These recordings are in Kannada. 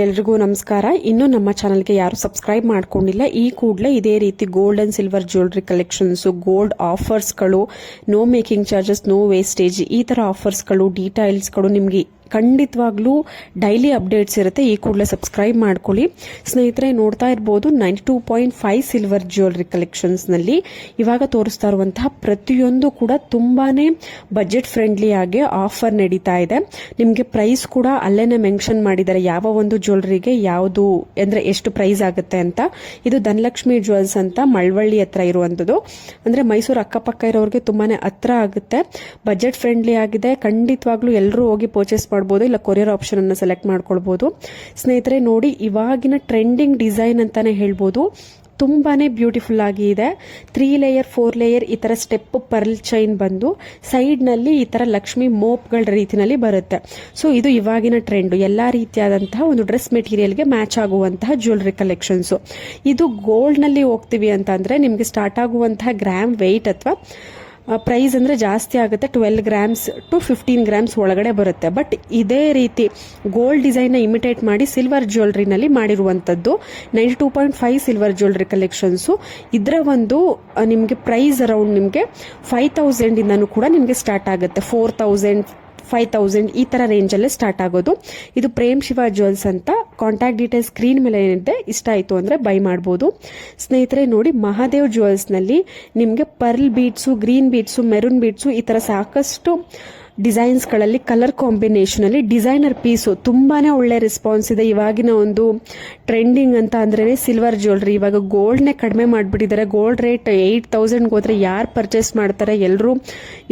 ಎಲ್ರಿಗೂ ನಮಸ್ಕಾರ. ಇನ್ನೂ ನಮ್ಮ ಚಾನಲ್ಗೆ ಯಾರು ಸಬ್ಸ್ಕ್ರೈಬ್ ಮಾಡ್ಕೊಂಡಿಲ್ಲ, ಈ ಕೂಡಲೇ ಇದೇ ರೀತಿ gold and silver jewellery collections, gold ಆಫರ್ಸ್ಗಳು, no making charges, no wastage, ಈ ತರ ಆಫರ್ಸ್ಗಳು, ಡೀಟೇಲ್ಸ್ಗಳು ನಿಮಗೆ ಖಂಡಿತವಾಗ್ಲೂ ಡೈಲಿ ಅಪ್ಡೇಟ್ಸ್ ಇರುತ್ತೆ. ಈ ಕೂಡಲೇ ಸಬ್ಸ್ಕ್ರೈಬ್ ಮಾಡ್ಕೊಳ್ಳಿ ಸ್ನೇಹಿತರೆ. ನೋಡ್ತಾ ಇರ್ಬೋದು 92.5 ಸಿಲ್ವರ್ ಜ್ಯುವೆಲರಿ ಕಲೆಕ್ಷನ್ಸ್ನಲ್ಲಿ ಇವಾಗ ತೋರಿಸ್ತಾ ಇರುವಂತಹ ಪ್ರತಿಯೊಂದು ಕೂಡ ತುಂಬಾನೇ ಬಜೆಟ್ ಫ್ರೆಂಡ್ಲಿ ಆಗಿ ಆಫರ್ ನಡೀತಾ ಇದೆ. ನಿಮಗೆ ಪ್ರೈಸ್ ಕೂಡ ಅಲ್ಲೇನೆ ಮೆನ್ಷನ್ ಮಾಡಿದ್ದಾರೆ, ಯಾವ ಒಂದು ಜ್ಯುವೆಲರಿಗೆ ಯಾವುದು ಅಂದ್ರೆ ಎಷ್ಟು ಪ್ರೈಸ್ ಆಗುತ್ತೆ ಅಂತ. ಇದು ಧನಲಕ್ಷ್ಮಿ ಜ್ಯುವೆಲ್ಸ್ ಅಂತ ಮಳವಳ್ಳಿ ಹತ್ರ ಇರುವಂತದ್ದು, ಅಂದ್ರೆ ಮೈಸೂರು ಅಕ್ಕಪಕ್ಕ ಇರೋರಿಗೆ ತುಂಬಾನೇ ಹತ್ರ ಆಗುತ್ತೆ. ಬಜೆಟ್ ಫ್ರೆಂಡ್ಲಿ ಆಗಿದೆ. ಖಂಡಿತವಾಗ್ಲೂ ಎಲ್ಲರೂ ಹೋಗಿ ಪರ್ಚೇಸ್ ಮಾಡಬಹುದು, ಇಲ್ಲ ಕೊರಿಯರ್ ಆಪ್ಷನ್ ಅನ್ನು ಸೆಲೆಕ್ಟ್ ಮಾಡ್ಕೊಳ್ಬಹುದು. ಸ್ನೇಹಿತರೆ ನೋಡಿ, ಇವಾಗಿನ ಟ್ರೆಂಡಿಂಗ್ ಡಿಸೈನ್ ಅಂತಾನೆ ಹೇಳ್ಬೋದು. ತುಂಬಾನೇ ಬ್ಯೂಟಿಫುಲ್ ಆಗಿ ಇದೆ. 3 ಲೇಯರ್ 4 ಲೇಯರ್ ಈ ತರ ಸ್ಟೆಪ್ ಪರ್ಲ್ ಚೈನ್ ಬಂದು ಸೈಡ್ ನಲ್ಲಿ ಈ ತರ ಲಕ್ಷ್ಮಿ ಮೋಪ್ಗಳ ರೀತಿನಲ್ಲಿ ಬರುತ್ತೆ. ಸೊ ಇದು ಇವಾಗಿನ ಟ್ರೆಂಡ್. ಎಲ್ಲಾ ರೀತಿಯಾದಂತಹ ಒಂದು ಡ್ರೆಸ್ ಮೆಟೀರಿಯಲ್ಗೆ ಮ್ಯಾಚ್ ಆಗುವಂತಹ ಜ್ಯುವೆಲರಿ ಕಲೆಕ್ಷನ್ಸ್. ಇದು ಗೋಲ್ಡ್ ನಲ್ಲಿ ಹೋಗ್ತೀವಿ ಅಂತ ಅಂದ್ರೆ ನಿಮ್ಗೆ ಸ್ಟಾರ್ಟ್ ಆಗುವಂತಹ ಗ್ರಾಮ್ ವೆಯ್ಟ್ ಅಥವಾ ಪ್ರೈಸ್ ಅಂದ್ರೆ ಜಾಸ್ತಿ ಆಗುತ್ತೆ. 12 ಗ್ರಾಮ್ಸ್ ಟು 15 ಗ್ರಾಮ್ಸ್ ಒಳಗಡೆ ಬರುತ್ತೆ. ಬಟ್ ಇದೇ ರೀತಿ ಗೋಲ್ಡ್ ಡಿಸೈನ್ ನ ಇಮಿಟೇಟ್ ಮಾಡಿ ಸಿಲ್ವರ್ ಜ್ಯುವೆಲರಿನಲ್ಲಿ ಮಾಡಿರುವಂತದ್ದು 92.5 ಸಿಲ್ವರ್ ಜ್ಯುವೆಲರಿ ಕಲೆಕ್ಷನ್ಸ್. ಇದರ ಒಂದು ನಿಮಗೆ ಪ್ರೈಸ್ ಅರೌಂಡ್ ನಿಮಗೆ 5000 ಇಂದನೂ ಕೂಡ ನಿಮಗೆ ಸ್ಟಾರ್ಟ್ ಆಗುತ್ತೆ. 4000 5000 ಈ ತರ ರೇಂಜ್ ಅಲ್ಲೇ ಸ್ಟಾರ್ಟ್ ಆಗೋದು. ಇದು ಪ್ರೇಮ್ ಶಿವ ಜ್ಯುವೆಲ್ಸ್ ಅಂತ. ಕಾಂಟ್ಯಾಕ್ಟ್ ಡೀಟೇಲ್ಸ್ ಸ್ಕ್ರೀನ್ ಮೇಲೆ ಏನಿದೆ, ಇಷ್ಟ ಆಯ್ತು ಅಂದ್ರೆ ಬೈ ಮಾಡಬಹುದು. ಸ್ನೇಹಿತರೆ ನೋಡಿ, ಮಹಾದೇವ್ ಜ್ಯುವೆಲ್ಸ್ ನಲ್ಲಿ ನಿಮಗೆ pearl beads, green beads, maroon beads ಈ ತರ ಸಾಕಷ್ಟು ಡಿಸೈನ್ಸ್ ಗಳಲ್ಲಿ ಕಲರ್ ಕಾಂಬಿನೇಷನ್ ಅಲ್ಲಿ ಡಿಸೈನರ್ ಪೀಸು ತುಂಬಾನೇ ಒಳ್ಳೆ ರೆಸ್ಪಾನ್ಸ್ ಇದೆ. ಇವಾಗಿನ ಒಂದು ಟ್ರೆಂಡಿಂಗ್ ಅಂತ ಅಂದ್ರೆ ಸಿಲ್ವರ್ ಜ್ಯುವೆಲರಿ. ಇವಾಗ ಗೋಲ್ಡ್ ನೇ ಕಡಿಮೆ ಮಾಡ್ಬಿಟ್ಟಿದ್ದಾರೆ. ಗೋಲ್ಡ್ ರೇಟ್ 8000 ಹೋದ್ರೆ ಯಾರು ಪರ್ಚೇಸ್ ಮಾಡ್ತಾರೆ? ಎಲ್ಲರೂ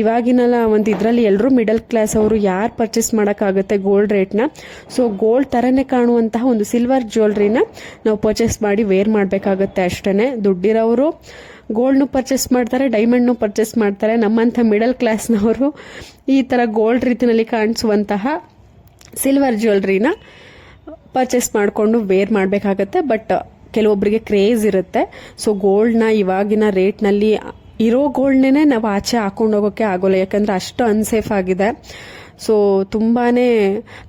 ಇವಾಗಿನ ಒಂದು ಇದ್ರಲ್ಲಿ ಎಲ್ಲರೂ ಮಿಡಲ್ ಕ್ಲಾಸ್ ಅವರು ಯಾರು ಪರ್ಚೇಸ್ ಮಾಡಕ್ಕಾಗುತ್ತೆ ಗೋಲ್ಡ್ ರೇಟ್ ನ. ಸೊ ಗೋಲ್ಡ್ ತರನೇ ಕಾಣುವಂತಹ ಒಂದು ಸಿಲ್ವರ್ ಜ್ಯುವೆಲರಿನ ನಾವು ಪರ್ಚೇಸ್ ಮಾಡಿ ವೇರ್ ಮಾಡ್ಬೇಕಾಗತ್ತೆ ಅಷ್ಟೇನೆ. ದುಡ್ಡಿರೋರು ಗೋಲ್ಡ್ನು ಪರ್ಚೇಸ್ ಮಾಡ್ತಾರೆ, ಡೈಮಂಡ್ನು ಪರ್ಚೇಸ್ ಮಾಡ್ತಾರೆ. ನಮ್ಮಂಥ ಮಿಡಲ್ ಕ್ಲಾಸ್ನವರು ಈ ತರ ಗೋಲ್ಡ್ ರೀತಿಯಲ್ಲಿ ಕಾಣಿಸುವಂತಹ ಸಿಲ್ವರ್ ಜ್ಯುವೆಲರಿನ ಪರ್ಚೇಸ್ ಮಾಡಿಕೊಂಡು ವೇರ್ ಮಾಡಬೇಕಾಗತ್ತೆ. ಬಟ್ ಕೆಲವೊಬ್ಬರಿಗೆ ಕ್ರೇಜ್ ಇರುತ್ತೆ. ಸೊ ಗೋಲ್ಡ್ನ ಇವಾಗಿನ ರೇಟ್ನಲ್ಲಿ ಇರೋ ಗೋಲ್ಡ್ನೇ ನಾವು ಆಚೆ ಹಾಕೊಂಡು ಹೋಗೋಕೆ ಆಗೋಲ್ಲ, ಯಾಕಂದ್ರೆ ಅಷ್ಟು ಅನ್ಸೇಫ್ ಆಗಿದೆ. ಸೊ ತುಂಬಾನೇ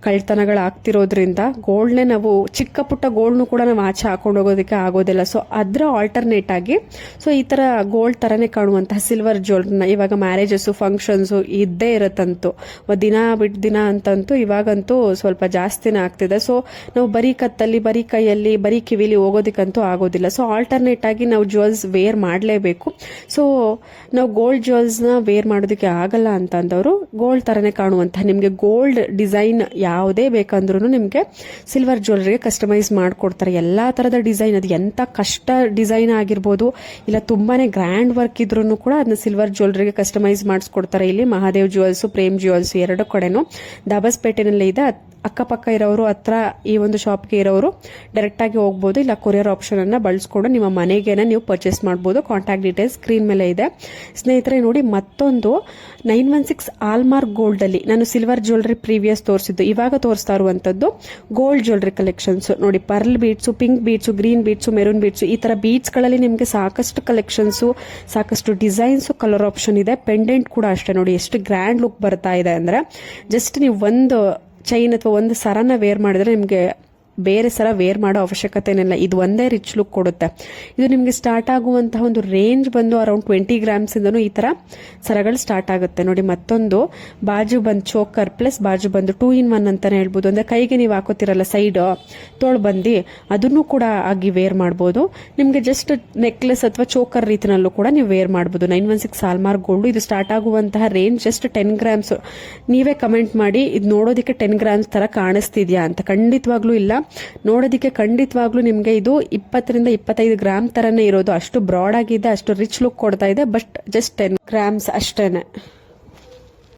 ಕಳ್ತನಗಳಾಗ್ತಿರೋದ್ರಿಂದ ಗೋಲ್ಡ್ನೇ ನಾವು ಚಿಕ್ಕ ಪುಟ್ಟ ಗೋಲ್ಡ್ನು ಕೂಡ ನಾವು ಆಚೆ ಹಾಕೊಂಡು ಹೋಗೋದಕ್ಕೆ ಆಗೋದಿಲ್ಲ. ಸೊ ಅದರ ಆಲ್ಟರ್ನೇಟ್ ಆಗಿ ಸೊ ಈ ತರ ಗೋಲ್ಡ್ ತರನೇ ಕಾಣುವಂತಹ ಸಿಲ್ವರ್ ಜ್ಯುವೆಲರಿನ ಇವಾಗ ಮ್ಯಾರೇಜಸ್, ಫಂಕ್ಷನ್ಸ್ ಇದ್ದೇ ಇರತ್ತಂತೂ, ದಿನ ಬಿಟ್ಟು ದಿನ ಅಂತಂತೂ ಇವಾಗಂತೂ ಸ್ವಲ್ಪ ಜಾಸ್ತಿನೇ ಆಗ್ತಿದೆ. ಸೊ ನಾವು ಬರೀ ಕತ್ತಲ್ಲಿ, ಬರೀ ಕೈಯಲ್ಲಿ, ಬರೀ ಕಿವಿಲಿ ಹೋಗೋದಕ್ಕಂತೂ ಆಗೋದಿಲ್ಲ. ಸೊ ಆಲ್ಟರ್ನೇಟ್ ಆಗಿ ನಾವು ಜ್ಯುವೆಲ್ಸ್ ವೇರ್ ಮಾಡಲೇಬೇಕು. ಸೊ ನಾವು ಗೋಲ್ಡ್ ಜ್ಯುವೆಲ್ಸ್ ನ ವೇರ್ ಮಾಡೋದಕ್ಕೆ ಆಗಲ್ಲ ಅಂತಂದವರು ಗೋಲ್ಡ್ ತರನೇ ಕಾಣುವಂತ ನಿಮ್ಗೆ ಗೋಲ್ಡ್ ಡಿಸೈನ್ ಯಾವುದೇ ಬೇಕಂದ್ರೂ ನಿಮ್ಗೆ ಸಿಲ್ವರ್ ಜ್ಯುವೆಲರಿಗೆ ಕಸ್ಟಮೈಸ್ ಮಾಡ್ಕೊಡ್ತಾರೆ. ಎಲ್ಲಾ ತರದ ಡಿಸೈನ್, ಅದು ಎಂತ ಕಷ್ಟ ಡಿಸೈನ್ ಆಗಿರ್ಬೋದು, ಇಲ್ಲ ತುಂಬಾನೇ ಗ್ರ್ಯಾಂಡ್ ವರ್ಕ್ ಇದ್ರೂ ಕೂಡ ಅದನ್ನ ಸಿಲ್ವರ್ ಜ್ಯುವೆಲರಿಗೆ ಕಸ್ಟಮೈಸ್ ಮಾಡಿಸ್ಕೊಡ್ತಾರೆ. ಇಲ್ಲಿ ಮಹಾದೇವ್ ಜ್ಯುವೆಲ್ಸ್, ಪ್ರೇಮ್ ಜ್ಯುವೆಲ್ಸ್ ಎರಡು ಕಡೆನೂ ದಾಬಸ್ಪೇಟೆನಲ್ಲಿ ಇದೆ. ಅಕ್ಕಪಕ್ಕ ಇರೋರು, ಹತ್ರ ಈ ಒಂದು ಶಾಪ್ಗೆ ಇರೋರು ಡೈರೆಕ್ಟ್ ಆಗಿ ಹೋಗ್ಬೋದು, ಇಲ್ಲ ಕೊರಿಯರ್ ಆಪ್ಷನ್ ಅನ್ನ ಬಳಸ್ಕೊಂಡು ನಿಮ್ಮ ಮನೆಗೇನೆ ನೀವು ಪರ್ಚೇಸ್ ಮಾಡಬಹುದು. ಕಾಂಟ್ಯಾಕ್ಟ್ ಡೀಟೇಲ್ಸ್ ಸ್ಕ್ರೀನ್ ಮೇಲೆ ಇದೆ. ಸ್ನೇಹಿತರೆ ನೋಡಿ, ಮತ್ತೊಂದು 916 ಆಲ್ಮಾರ್ಕ್ ಗೋಲ್ಡ್ ಅಲ್ಲಿ ನಾನು ಸಿಲ್ವರ್ ಜ್ಯುವೆಲರಿ ಪ್ರೀವಿಯಸ್ ತೋರಿಸಿದ್ದು, ಇವಾಗ ತೋರಿಸ್ತಾ ಇರುವಂತದ್ದು ಗೋಲ್ಡ್ ಜ್ಯುವೆಲರಿ ಕಲೆಕ್ಷನ್ಸ್. ನೋಡಿ, pearl beads, pink beads, green beads, maroon beads ಈ ತರ ಬೀಡ್ಸ್ ಗಳಲ್ಲಿ ನಿಮಗೆ ಸಾಕಷ್ಟು ಕಲೆಕ್ಷನ್ಸ್, ಸಾಕಷ್ಟು ಡಿಸೈನ್ಸ್, ಕಲರ್ ಆಪ್ಷನ್ ಇದೆ. ಪೆಂಡೆಂಟ್ ಕೂಡ ಅಷ್ಟೇ ನೋಡಿ, ಎಷ್ಟು ಗ್ರ್ಯಾಂಡ್ ಲುಕ್ ಬರ್ತಾ ಇದೆ ಅಂದ್ರೆ ಜಸ್ಟ್ ನೀವು ಒಂದು ಚೈನ್ ಅಥವಾ ಒಂದು ಸರನ ವೇರ್ ಮಾಡಿದ್ರೆ ನಿಮಗೆ ಬೇರೆ ಸರ ವೇರ್ ಮಾಡೋ ಅವಶ್ಯಕತೆ ಏನಿಲ್ಲ. ಇದು ಒಂದೇ ರಿಚ್ ಲುಕ್ ಕೊಡುತ್ತೆ. ಇದು ನಿಮಗೆ ಸ್ಟಾರ್ಟ್ ಆಗುವಂತಹ ಒಂದು ರೇಂಜ್ ಬಂದು ಅರೌಂಡ್ 20 ಗ್ರಾಮ್ಸ್ ಇಂದನೂ ಈ ತರ ಸರಗಳು ಸ್ಟಾರ್ಟ್ ಆಗುತ್ತೆ. ನೋಡಿ, ಮತ್ತೊಂದು ಬಾಜು ಬಂದ್ ಚೋಕರ್ ಪ್ಲಸ್ ಬಾಜು ಬಂದು 2 in 1 ಅಂತಾನೆ ಹೇಳ್ಬೋದು. ಅಂದ್ರೆ ಕೈಗೆ ನೀವು ಹಾಕೋತಿರಲ್ಲ ಸೈಡ್ ತೋಳ್ ಬಂದಿ, ಅದನ್ನು ಕೂಡ ಆಗಿ ವೇರ್ ಮಾಡಬಹುದು. ನಿಮ್ಗೆ ಜಸ್ಟ್ ನೆಕ್ಲೆಸ್ ಅಥವಾ ಚೋಕರ್ ರೀತಿನಲ್ಲೂ ಕೂಡ ನೀವು ವೇರ್ ಮಾಡಬಹುದು. 916 ಆಲ್ಮಾರ್ಕ್ ಗೋಲ್ಡ್. ಇದು ಸ್ಟಾರ್ಟ್ ಆಗುವಂತಹ ರೇಂಜ್ ಜಸ್ಟ್ 10 ಗ್ರಾಮ್ಸ್. ನೀವೇ ಕಮೆಂಟ್ ಮಾಡಿ, ಇದು ನೋಡೋದಕ್ಕೆ 10 ಗ್ರಾಮ್ಸ್ ತರ ಕಾಣಿಸ್ತಿದ್ಯಾ ಅಂತ. ಖಂಡಿತವಾಗ್ಲೂ ಇಲ್ಲ, ನೋಡೋದಿಕ್ಕೆ ಖಂಡಿತವಾಗ್ಲೂ ನಿಮ್ಗೆ ಇದು 20 ರಿಂದ 25 ಗ್ರಾಮ್ ತರನೇ ಇರೋದು. ಅಷ್ಟು ಬ್ರಾಡ್ ಆಗಿದೆ, ಅಷ್ಟು ರಿಚ್ ಲುಕ್ ಕೊಡ್ತಾ ಇದೆ. ಬಟ್ ಜಸ್ಟ್ 10 ಗ್ರಾಮ್ಸ್ ಅಷ್ಟೇನೆ.